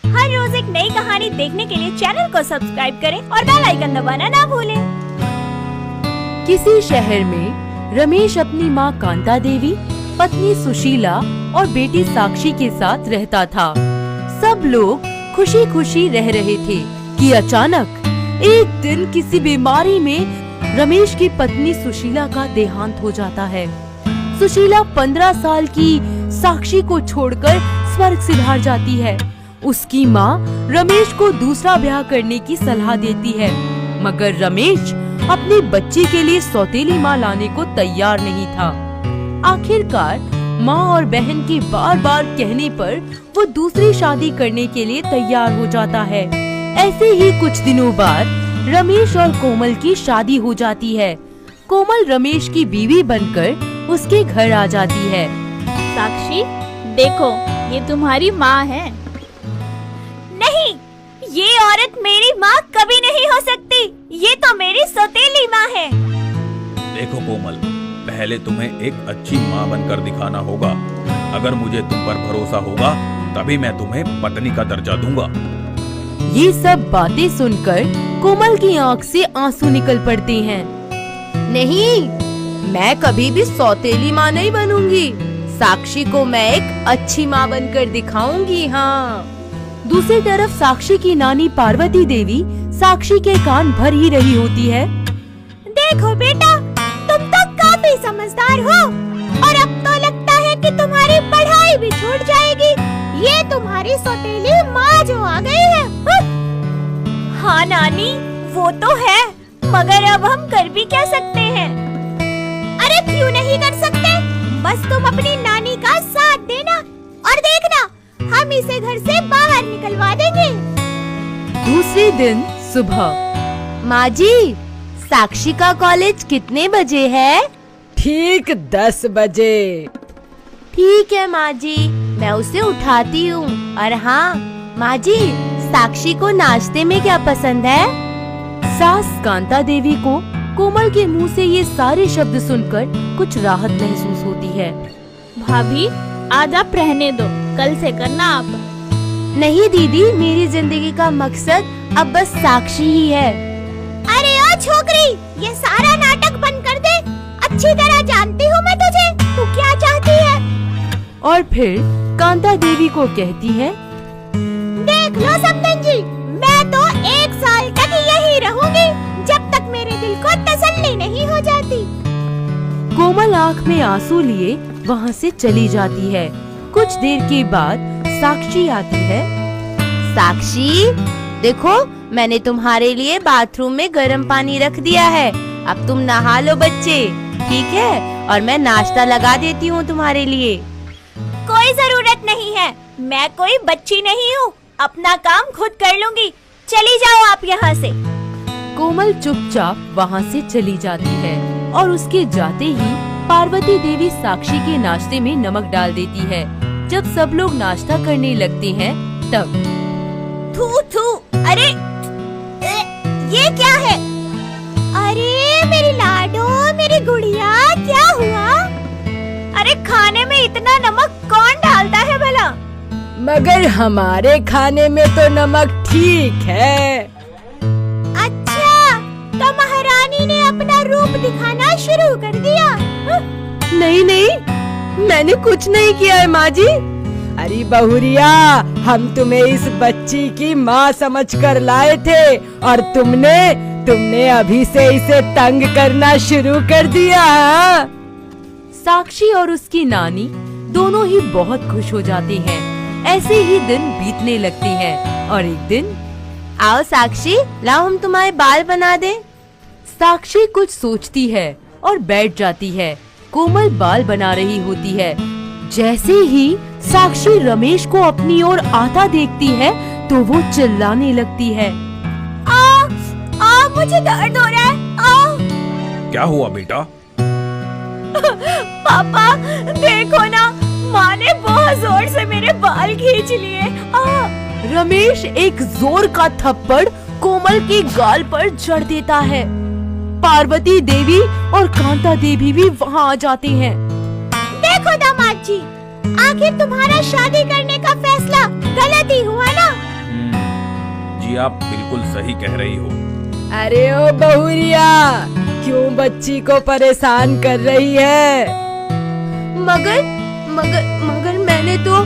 हर रोज एक नई कहानी देखने के लिए चैनल को सब्सक्राइब करें और बेल आइकन दबाना ना भूलें। किसी शहर में रमेश अपनी माँ कांता देवी, पत्नी सुशीला और बेटी साक्षी के साथ रहता था। सब लोग खुशी खुशी रह रहे थे कि अचानक एक दिन किसी बीमारी में रमेश की पत्नी सुशीला का देहांत हो जाता है। सुशीला 15 साल की साक्षी को छोड़कर स्वर्ग सिधार जाती है। उसकी माँ रमेश को दूसरा ब्याह करने की सलाह देती है, मगर रमेश अपने बच्चे के लिए सौतेली माँ लाने को तैयार नहीं था। आखिरकार माँ और बहन के बार बार कहने पर वो दूसरी शादी करने के लिए तैयार हो जाता है। ऐसे ही कुछ दिनों बाद रमेश और कोमल की शादी हो जाती है। कोमल रमेश की बीवी बनकर उसके घर आ जाती है। साक्षी, देखो ये तुम्हारी माँ है। नहीं, ये औरत मेरी माँ कभी नहीं हो सकती। ये तो मेरी सौतेली माँ है। देखो कोमल, पहले तुम्हें एक अच्छी माँ बनकर दिखाना होगा। अगर मुझे तुम पर भरोसा होगा तभी मैं तुम्हें पत्नी का दर्जा दूंगा। ये सब बातें सुनकर कोमल की आंख से आंसू निकल पड़ते हैं। नहीं, मैं कभी भी सौतेली माँ नहीं बनूंगी। साक्षी को मैं एक अच्छी माँ बनकर दिखाऊंगी। हाँ। दूसरी तरफ साक्षी की नानी पार्वती देवी साक्षी के कान भर ही रही होती है। देखो बेटा, तुम तो काफी समझदार हो और अब तो लगता है कि तुम्हारी पढ़ाई भी छूट जाएगी। ये तुम्हारी सौतेली माँ जो आ गई है। हाँ नानी, वो तो है, मगर अब हम कर भी क्या सकते हैं? अरे क्यों नहीं कर सकते? बस तुम अपनी नानी का साथ देना और देखना, हम इसे घर से बाहर निकलवा देंगे। दूसरे दिन सुबह। माँ जी, साक्षी का कॉलेज कितने बजे है? ठीक 10 बजे। ठीक है माँ जी, मैं उसे उठाती हूँ। और हाँ माँ जी, साक्षी को नाश्ते में क्या पसंद है? सास कांता देवी को कोमल के मुंह से ये सारे शब्द सुनकर कुछ राहत महसूस होती है। भाभी, आज आप रहने दो, कल से करना आप। नहीं दीदी, मेरी जिंदगी का मकसद अब बस साक्षी ही है। अरे ओ छोकरी, ये सारा नाटक बंद कर दे। अच्छी तरह जानती हूँ मैं तुझे, तू क्या चाहती है। और फिर कांता देवी को कहती है, देख लो समधन जी, मैं तो 1 साल तक यही रहूंगी, जब तक मेरे दिल को तसल्ली नहीं हो जाती। कोमल आँख में आंसू लिए वहाँ से चली जाती है। कुछ देर के बाद साक्षी आती है। साक्षी, देखो मैंने तुम्हारे लिए बाथरूम में गर्म पानी रख दिया है। अब तुम नहा लो बच्चे, ठीक है? और मैं नाश्ता लगा देती हूँ तुम्हारे लिए। कोई जरूरत नहीं है, मैं कोई बच्ची नहीं हूँ, अपना काम खुद कर लूंगी। चली जाओ आप यहाँ से। कोमल चुपचाप वहाँ से चली जाती है और उसके जाते ही पार्वती देवी साक्षी के नाश्ते में नमक डाल देती है। जब सब लोग नाश्ता करने लगते हैं तब थू थू, अरे ये क्या है? अरे मेरी लाडो, मेरी गुड़िया, क्या हुआ? अरे खाने में इतना नमक कौन डालता है भला? मगर हमारे खाने में तो नमक ठीक है। अच्छा, तो महारानी ने अपना रूप दिखाना शुरू कर दिया। नहीं नहीं, मैंने कुछ नहीं किया है माँ जी। अरे बहुरिया, हम तुम्हें इस बच्ची की माँ समझकर लाए थे और तुमने अभी से इसे तंग करना शुरू कर दिया। साक्षी और उसकी नानी दोनों ही बहुत खुश हो जाते हैं। ऐसे ही दिन बीतने लगते हैं और एक दिन, आओ साक्षी, लाओ हम तुम्हारे बाल बना दें। साक्षी कुछ सोचती है और बैठ जाती है। कोमल बाल बना रही होती है। जैसे ही साक्षी रमेश को अपनी ओर आता देखती है तो वो चिल्लाने लगती है। मुझे दर्द हो रहा है। क्या हुआ बेटा? पापा, देखो ना, माँ ने बहुत जोर से मेरे बाल खींच लिए। रमेश एक जोर का थप्पड़ कोमल के गाल पर जड़ देता है। पार्वती देवी और कांता देवी भी वहाँ आ जाते हैं। देखो दामाद जी, आखिर तुम्हारा शादी करने का फैसला गलत ही हुआ ना। आप बिल्कुल सही कह रही हो। अरे ओ बहुरिया, क्यों बच्ची को परेशान कर रही है? मगर मगर मगर मैंने तो।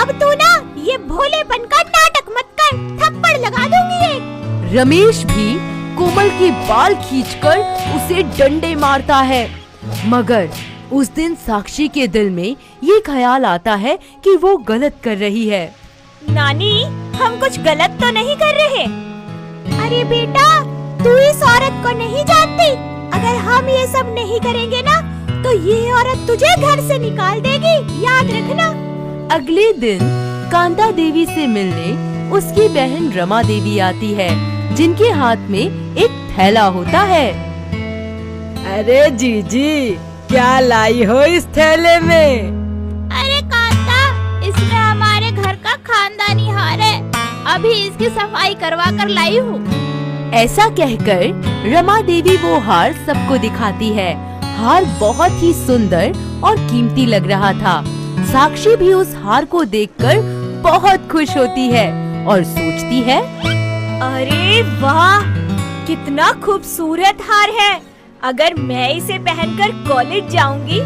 अब तू ना ये भोलेपन का नाटक मत कर, थप्पड़ लगा दूंगी एक। रमेश भी कोमल के बाल खींचकर उसे डंडे मारता है। मगर उस दिन साक्षी के दिल में ये ख्याल आता है कि वो गलत कर रही है। नानी, हम कुछ गलत तो नहीं कर रहे। अरे बेटा, तू इस औरत को नहीं जानती। अगर हम ये सब नहीं करेंगे ना तो ये औरत तुझे घर से निकाल देगी, याद रखना। अगले दिन कांता देवी से मिलने उसकी बहन रमा देवी आती है, जिनके हाथ में एक थैला होता है। अरे जीजी, क्या लाई हो इस थैले में? अरे कांता, इसमें हमारे घर का खानदानी हार है। अभी इसकी सफाई करवा कर लाई हूँ। ऐसा कहकर रमा देवी वो हार सबको दिखाती है। हार बहुत ही सुंदर और कीमती लग रहा था। साक्षी भी उस हार को देखकर बहुत खुश होती है और सोचती है, अरे वाह, कितना खूबसूरत हार है। अगर मैं इसे पहनकर कॉलेज जाऊंगी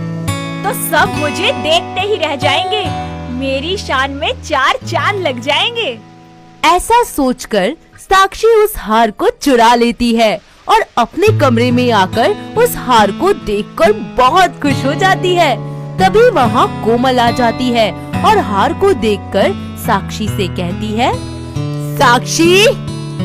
तो सब मुझे देखते ही रह जाएंगे। मेरी शान में 4 चांद लग जाएंगे। ऐसा सोचकर साक्षी उस हार को चुरा लेती है और अपने कमरे में आकर उस हार को देखकर बहुत खुश हो जाती है। तभी वहाँ कोमल आ जाती है और हार को देखकर साक्षी से कहती है, साक्षी,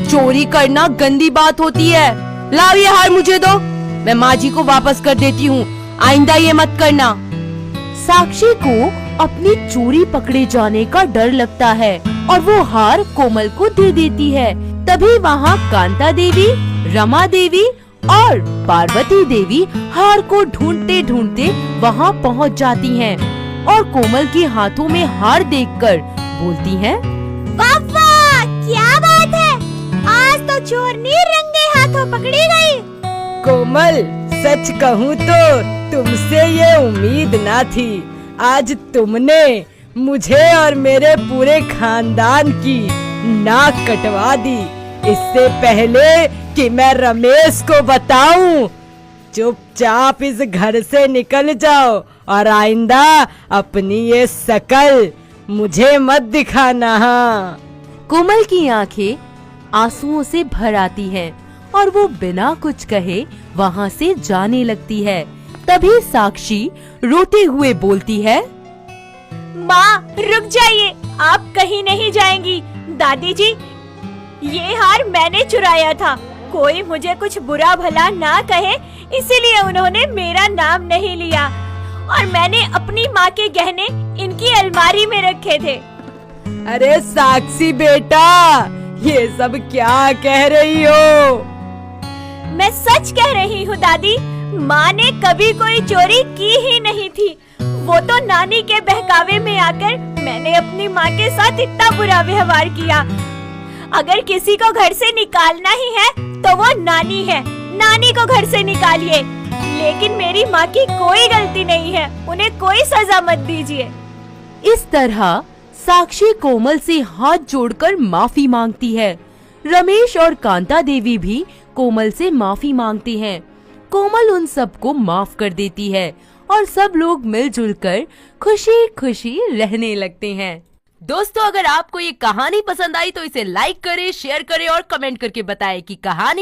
चोरी करना गंदी बात होती है। लाओ ये हार मुझे दो, मैं माँ जी को वापस कर देती हूँ। आइंदा ये मत करना। साक्षी को अपनी चोरी पकड़े जाने का डर लगता है और वो हार कोमल को दे देती है। तभी वहाँ कांता देवी, रमा देवी और पार्वती देवी हार को ढूंढते ढूंढते वहाँ पहुँच जाती हैं और कोमल के हाथों में हार देखकर बोलती हैं, वाह वाह, क्या बात है। आज तो चोरनी रंगे हाथों पकड़ी गई। कोमल, सच कहूँ तो तुमसे ये उम्मीद ना थी। आज तुमने मुझे और मेरे पूरे खानदान की नाक कटवा दी। इससे पहले कि मैं रमेश को बताऊं, चुपचाप इस घर से निकल जाओ और आइंदा अपनी ये शकल मुझे मत दिखाना। कोमल की आंखें आंसुओं से भर आती हैं और वो बिना कुछ कहे वहाँ से जाने लगती है। तभी साक्षी रोते हुए बोलती है, माँ, रुक जाइए, आप कहीं नहीं जाएंगी। दादी जी, ये हार मैंने चुराया था। कोई मुझे कुछ बुरा भला ना कहे, इसीलिए उन्होंने मेरा नाम नहीं लिया और मैंने अपनी माँ के गहने इनकी अलमारी में रखे थे। अरे साक्षी बेटा, ये सब क्या कह रही हो? मैं सच कह रही हूँ दादी। माँ ने कभी कोई चोरी की ही नहीं थी। वो तो नानी के बहकावे में आकर मैंने अपनी माँ के साथ इतना बुरा व्यवहार किया। अगर किसी को घर से निकालना ही है तो वो नानी है। नानी को घर से निकालिए, लेकिन मेरी माँ की कोई गलती नहीं है। उन्हें कोई सजा मत दीजिए। इस तरह साक्षी कोमल से हाथ जोड़कर माफी मांगती है। रमेश और कांता देवी भी कोमल से माफी मांगते हैं। कोमल उन सबको माफ कर देती है और सब लोग मिलजुल कर खुशी खुशी रहने लगते हैं। दोस्तों, अगर आपको ये कहानी पसंद आई तो इसे लाइक करें, शेयर करें और कमेंट करके बताएं कि कहानी